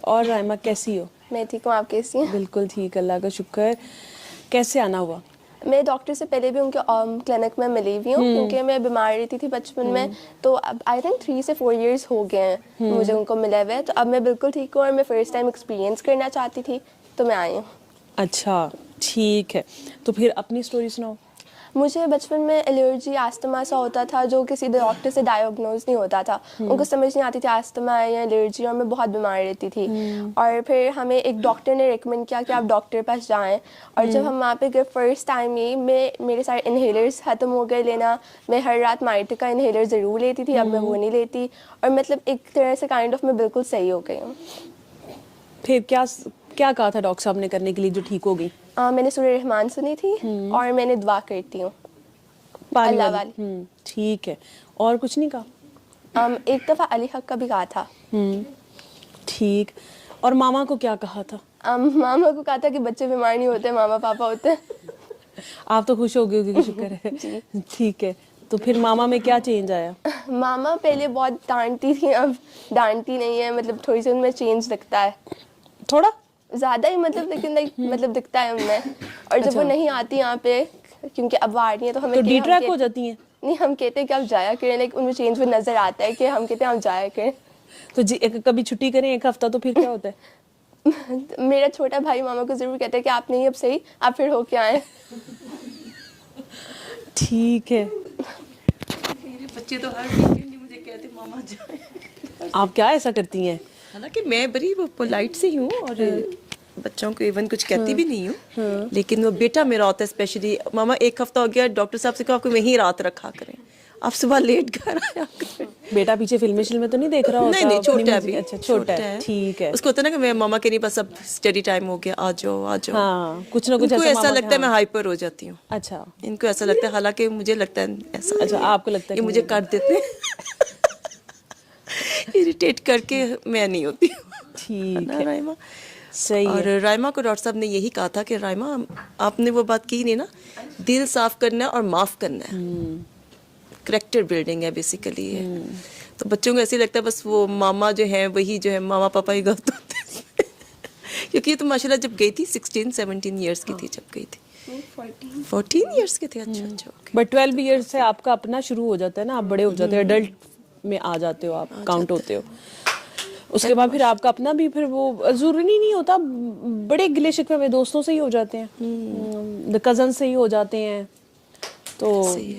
और राइमा कैसी हो? मैं ठीक हूँ, आप कैसी हैं? बिल्कुल ठीक, अल्लाह का शुक्र। कैसे आना हुआ? मैं डॉक्टर से पहले भी उनके क्लिनिक में मिली हुई हूँ क्योंकि मैं बीमार रहती थी बचपन में। तो अब आई थिंक 3 से 4 इयर्स हो गए हैं मुझे उनको मिले हुए। तो अब मैं बिल्कुल ठीक हूँ और मैं फ़र्स्ट टाइम एक्सपीरियंस करना चाहती थी तो मैं आई हूँ। अच्छा, ठीक है। तो फिर अपनी स्टोरी सुनाओ। मुझे बचपन में एलर्जी अस्थमा सा होता था जो किसी डॉक्टर से डायग्नोज नहीं होता था। उनको समझ नहीं आती थी अस्थमा है या एलर्जी, और मैं बहुत बीमार रहती थी। और फिर हमें एक डॉक्टर ने रिकमेंड किया कि आप डॉक्टर के पास जाएं। और जब हम वहाँ पे गए फर्स्ट टाइम ही मेरे सारे इन्हेलर्स ख़त्म हो गए लेना। मैं हर रात माइट का इन्हेलर ज़रूर लेती थी, अब मैं वो नहीं लेती। और मतलब एक तरह से काइंड ऑफ मैं बिल्कुल सही हो गई हूँ। फिर क्या क्या कहा था डॉक्टर साहब ने करने के लिए जो ठीक हो गई? मैंने सूरह रहमान सुनी थी और मैंने दुआ करती हूँ पानी अल्लाह वाली। वाली। ठीक है। और कुछ नहीं कहा? एक दफ़ा अली हक का भी कहा था। ठीक। और मामा को क्या कहा था? मामा को कहा था कि बच्चे बीमार नहीं होते, मामा पापा होते हैं। आप तो खुश हो गए होगे कि शुक्र है। ठीक है। तो फिर मामा में क्या चेंज आया? मामा पहले बहुत डांटती थी, अब डांटती नहीं है। मतलब थोड़ी सी उनमें चेंज दिखता है, थोड़ा ज़्यादा ही मतलब, लेकिन लाइक मतलब दिखता है उनमें। और जब वो अच्छा। नहीं आती यहाँ पे क्योंकि अब वो आ रही है तो हमें तो डिट्रैक हो जाती हैं? नहीं, हम कहते हैं कि आप जाया करें। लाइक उनमें चेंज वो नज़र आता है कि हम कहते हैं आप जाया करें। तो जी कभी छुट्टी करें एक हफ्ता तो फिर क्या होता है? मेरा छोटा भाई मामा को ज़रूर कहता है कि आप नहीं अब सही, आप फिर होके आए। ठीक है। मेरे बच्चे तो हर वीकेंड ही मुझे कहते मामा जाए। आप क्या ऐसा करती हैं? हालांकि मैं बड़ी वो पोलाइट से ही हूँ और बच्चों को इवन कुछ कहती भी नहीं हूँ। लेकिन वो बेटा मेरा होता है स्पेशली, मामा एक हफ्ता हो गया, डॉक्टर साहब से कहा आपको वहीं रात रखा करें, आप सुबह लेट घर आया करें। बेटा पीछे फिल्में में तो नहीं देख रहा होता? नहीं नहीं, छोटा है अभी। अच्छा, छोटा है। ठीक है। उसको होता है ना कि मैं मामा के नहीं पास, अब स्टडी टाइम हो गया, आ जाओ आ जाओ। हाँ, कुछ ना कुछ इनको ऐसा मामा लगता है मैं हाइपर हो जाती हूँ। अच्छा। इनको ऐसा लगता है, हालांकि मुझे लगता है ऐसा। अच्छा, आपको लगता है ये कि मुझे नहीं? काट देते हैं इरिटेट करके, मैं नहीं होती हूँ। ठीक ना है, राइमा? सही और है। राइमा को डॉक्टर साहब ने यही कहा था कि राइमा, आपने वो बात की नहीं ना, दिल साफ करना है और माफ़ करना है। करेक्टर बिल्डिंग है बेसिकली ये। तो बच्चों को ऐसे लगता है बस वो मामा जो है वही जो है, मामा पापा ही गलत होते हैं क्योंकि ये तो माशाल्लाह जब गई थी 16-17 ईयर्स की थी जब गई थी। 14 ईयर्स के थे। अच्छा अच्छा, ओके। बट 12 ईयर्स से आपका अपना शुरू हो जाता है ना, आप बड़े हो जाते हो, एडल्ट में आ जाते हो, आप काउंट होते हो। उसके बाद फिर आपका अपना भी, फिर वो जरूरी नहीं होता, बड़े गिले शिकवे में दोस्तों से ही हो जाते हैं, कजन से ही हो जाते हैं, तो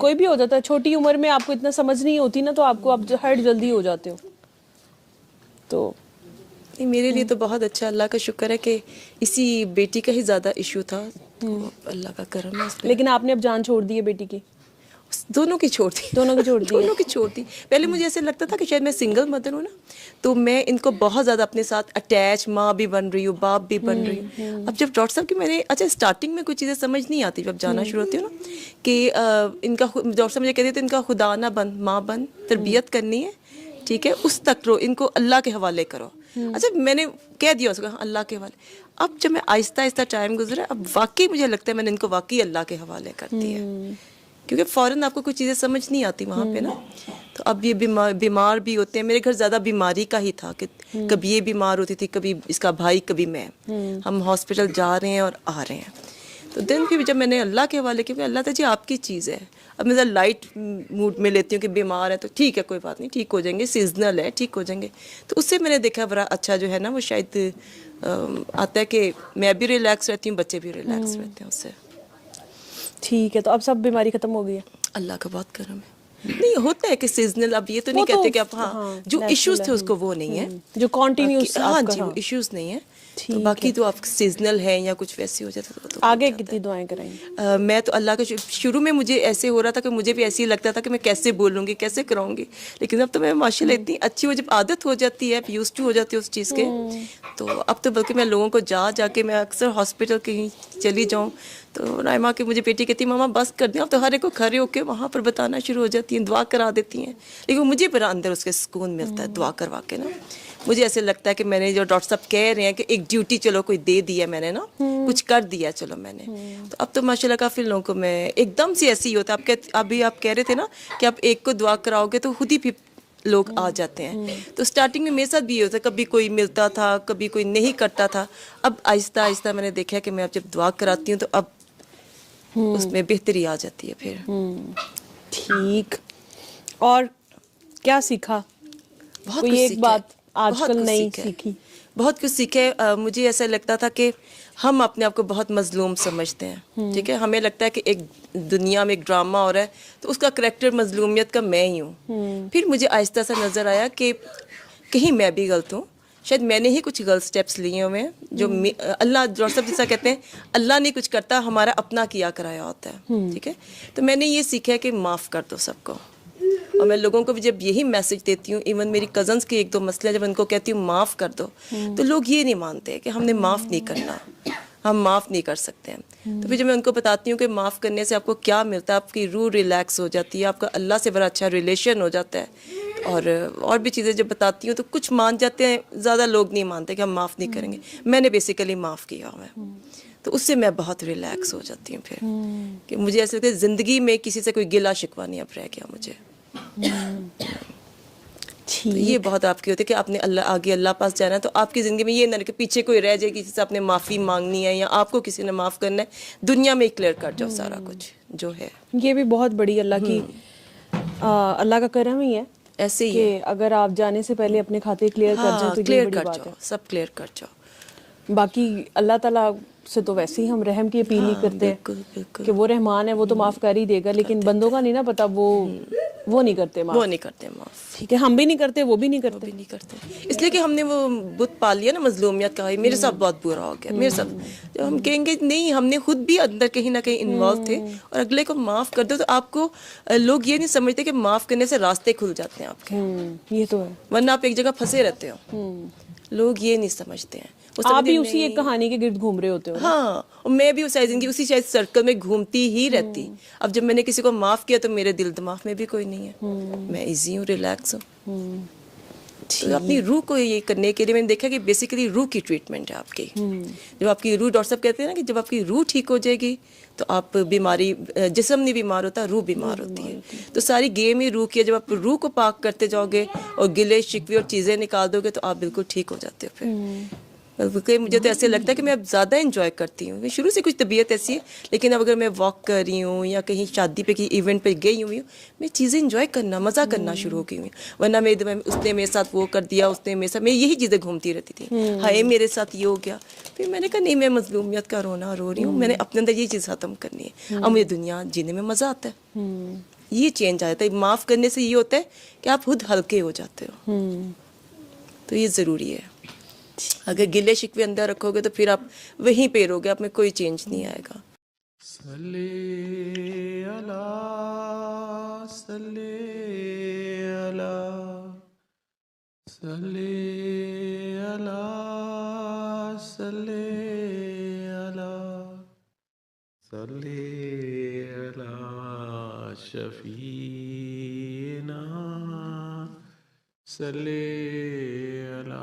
कोई भी हो जाता है। छोटी उम्र में आपको इतना समझ नहीं होती ना, तो आपको आप हर्ट जल्दी हो जाते हो। तो नहीं, मेरे लिए तो बहुत अच्छा, अल्लाह का शुक्र है कि इसी बेटी का ही ज़्यादा इशू था, तो अल्लाह का करम है उस पे। लेकिन आपने अब जान छोड़ दी है बेटी की? दोनों की छोड़ दी। दोनों की छोड़ दी है? दोनों की छोड़ दी। पहले मुझे ऐसे लगता था कि शायद मैं सिंगल मदर हूँ ना, तो मैं इनको बहुत ज़्यादा अपने साथ अटैच, माँ भी बन रही हूँ, बाप भी बन रही हूँ। अब जब डॉक्टर साहब की मैंने, अच्छा स्टार्टिंग में कुछ चीज़ें समझ नहीं आती जब जाना शुरू होती हूँ ना, कि इनका डॉक्टर साहब मुझे कहते थे इनका खुदा ना बन, माँ बन, तरबियत करनी है, ठीक है, उस तक रो, इनको अल्लाह के हवाले करो। अच्छा, मैंने कह दिया उसको अल्लाह के हवाले। अब जब मैं आहिस्ता आहिस्ता टाइम गुजरा, अब वाकई मुझे लगता है मैंने इनको वाकई अल्लाह के हवाले कर दिया है, क्योंकि फ़ौरन आपको कुछ चीज़ें समझ नहीं आती वहाँ पे ना। तो अब ये बीमार भी होते हैं। मेरे घर ज़्यादा बीमारी का ही था कि कभी ये बीमार होती थी, कभी इसका भाई, कभी मैं। हम हॉस्पिटल जा रहे हैं और आ रहे हैं। तो दिन फिर जब मैंने अल्लाह के हवाले किया, अल्लाह ताला जी आपकी चीज़ है। अब मैं लाइट मूड में लेती हूँ कि बीमार है तो ठीक है, कोई बात नहीं, ठीक हो जाएंगे, सीजनल है, ठीक हो जाएंगे। तो उससे मैंने देखा बड़ा अच्छा जो है ना, वो शायद आता है कि मैं भी रिलैक्स रहती हूँ, बच्चे भी रिलैक्स रहते हैं उससे। ठीक है, तो अब सब बीमारी खत्म हो गई है? अल्लाह का बहुत करम है। नहीं होता है कि सीजनल, अब ये तो नहीं कहते कि आप, हाँ जो इश्यूज थे उसको वो नहीं है, जो कॉन्टिन्यूस, हाँ जी, वो इश्यूज नहीं है। तो बाकी तो आप सीजनल है या कुछ वैसे हो जाता तो आगे कितनी दुआएं कराएंगे? मैं तो अल्लाह का शुरू में मुझे ऐसे हो रहा था कि मुझे भी ऐसे ही लगता था कि मैं कैसे बोलूँगी, कैसे कराऊंगी, लेकिन अब तो मैं माशाल्लाह इतनी अच्छी हो, जब आदत हो जाती है, यूज टू हो जाती है उस चीज़ के, तो अब तो बल्कि मैं लोगों को जाके मैं अक्सर हॉस्पिटल कहीं चली जाऊँ तो राइमा की मुझे बेटी कहती मामा बस कर दिया, अब तो हर एक को खड़े होकर वहाँ पर बताना शुरू हो जाती हैं, दुआ करा देती हैं। लेकिन मुझे बड़ा अंदर उसके सुकून मिलता है दुआ करवा के ना। मुझे ऐसे लगता है कि मैंने जो डॉक्टर साहब कह रहे हैं कि एक ड्यूटी चलो कोई दे दिया मैंने ना, कुछ कर दिया चलो मैंने, तो अब तो माशाल्लाह काफ़ी लोगों को मैं एकदम से ऐसे ही होता है। अभी आप कह रहे थे ना कि आप एक को दुआ कराओगे तो खुद ही फिर लोग आ जाते हैं। तो स्टार्टिंग में मेरे साथ भी ये होता, कभी कोई मिलता था, कभी कोई नहीं करता था। अब आहिस्ता आहिस्ता मैंने देखा कि मैं अब जब दुआ कराती हूँ तो अब उसमें बेहतरी आ जाती है फिर। ठीक। और क्या सीखा? बहुत कोई कुछ एक सीखा बात है, बहुत आजकल कुछ नई सीखा है, सीखी? बहुत कुछ सीखे। मुझे ऐसा लगता था कि हम अपने आप को बहुत मजलूम समझते हैं, ठीक है। हमें लगता है कि एक दुनिया में एक ड्रामा हो रहा है तो उसका करैक्टर मजलूमियत का मैं ही हूँ। फिर मुझे आहिस्ता सा नज़र आया कि कहीं मैं भी गलत हूँ, शायद मैंने ही कुछ गलत स्टेप्स लिए हुए हैं जो अल्लाह डॉक्टर साहब जैसा कहते हैं, अल्लाह नहीं कुछ करता, हमारा अपना किया कराया होता है, ठीक है। तो मैंने ये सीखा है कि माफ़ कर दो सबको। और मैं लोगों को भी जब यही मैसेज देती हूँ, इवन मेरी कज़न्स के एक दो मसले जब उनको कहती हूँ माफ़ कर दो, तो लोग ये नहीं मानते कि हमने माफ़ नहीं करना, हम माफ़ नहीं कर सकते हैं। तो फिर जब मैं उनको बताती हूँ कि माफ़ करने से आपको क्या मिलता है, आपकी रूह रिलैक्स हो जाती है, आपका अल्लाह से बड़ा अच्छा रिलेशन हो जाता है, और भी चीज़ें जब बताती हूँ तो कुछ मान जाते हैं, ज़्यादा लोग नहीं मानते कि हम माफ़ नहीं करेंगे। मैंने बेसिकली माफ़ किया हुआ है, तो उससे मैं बहुत रिलैक्स हो जाती हूँ फिर, कि मुझे ऐसा लगता है ज़िंदगी में किसी से कोई गिला शिकवा नहीं अब रह गया मुझे। तो ये बहुत आपकी होती है कि आपने अल्लाह पास जाना है, तो आपकी ज़िंदगी में ये ना कि पीछे कोई रह जाए, किसी से आपने माफ़ी मांगनी है या आपको किसी ने माफ़ करना है, दुनिया में क्लियर कर जाओ सारा कुछ जो है। ये भी बहुत बड़ी अल्लाह की अल्लाह का करम ही है ऐसे ही कि है, अगर आप जाने से पहले अपने खाते क्लियर कर जाएं हाँ तो ये क्लियर बड़ी कर बात जाओ, है। सब क्लियर कर जाओ। बाकी अल्लाह ताला से तो वैसे ही हम रहम की अपील ही हाँ करते हैं बिल्कुल बिल्कुल, कि वो रहमान है, वो तो माफ़ कर ही देगा, लेकिन बंदों का नहीं ना पता, वो नहीं करते वो माफ़। नहीं करते माफ़, ठीक है, हम भी नहीं करते, वो भी नहीं वो करते। भी नहीं करते, इसलिए कि हमने वो बुत पा लिया ना मजलूमियत का। मेरे साथ बहुत बुरा हो गया, मेरे साथ जब हम कहेंगे नहीं, हमने खुद भी अंदर कहीं ना कहीं इन्वॉल्व थे, और अगले को माफ़ कर दो तो आपको लोग ये नहीं समझते कि माफ़ करने से रास्ते खुल जाते हैं आपके, ये तो है। वरना आप एक जगह फंसे रहते हो। लोग ये नहीं समझते हैं, वो आप समझते भी हैं, उसी एक नहीं। कहानी के गिर्द घूम रहे होते हो ना? हाँ, और मैं भी उस जिंदगी उसी शायद सर्कल में घूमती ही रहती। अब जब मैंने किसी को माफ़ किया तो मेरे दिल दिमाग में भी कोई नहीं है, मैं इजी हूँ, रिलैक्स हूँ। तो अपनी रूह को ये करने के लिए मैंने देखा कि बेसिकली रूह की ट्रीटमेंट है आपकी। जब आपकी रूह, डॉक्टर साहब कहते हैं ना कि जब आपकी रूह ठीक हो जाएगी तो आप बीमारी, जिस्म नहीं बीमार होता, रूह बीमार होती है। तो सारी गेम ही रूह की है। जब आप रूह को पाक करते जाओगे और गिले शिकवे और चीज़ें निकाल दोगे तो आप बिल्कुल ठीक हो जाते हो फिर। क्योंकि मुझे तो ऐसे लगता है कि मैं अब ज़्यादा इंजॉय करती हूँ। शुरू से कुछ तबीयत ऐसी है, लेकिन अब अगर मैं वॉक कर रही हूँ या कहीं शादी पे की इवेंट पे गई हुई हूँ, मैं चीज़ें इंजॉय करना, मज़ा करना शुरू हो गई हुई। वरना उसने मेरे साथ वो कर दिया, उसने मेरे साथ, मैं यही चीज़ें घूमती रहती थी, हाय मेरे साथ ये हो गया। फिर मैंने कहा नहीं, मैं मजलूमियत का रोना रो रही हूँ, मैंने अपने अंदर ये चीज़ ख़त्म करनी है। अब मुझे दुनिया जीने में मज़ा आता है, ये चेंज आ जाता है। माफ़ करने से ये होता है कि आप खुद हल्के हो जाते हो, तो ये ज़रूरी है। अगर गिले शिकवे अंदर रखोगे तो फिर आप वहीं पे रहोगे, आप में कोई चेंज नहीं आएगा। सल्ले अला सल्ले अला सल्ले अला सल्ले अला सल्ले अला शफीना सल्ले अला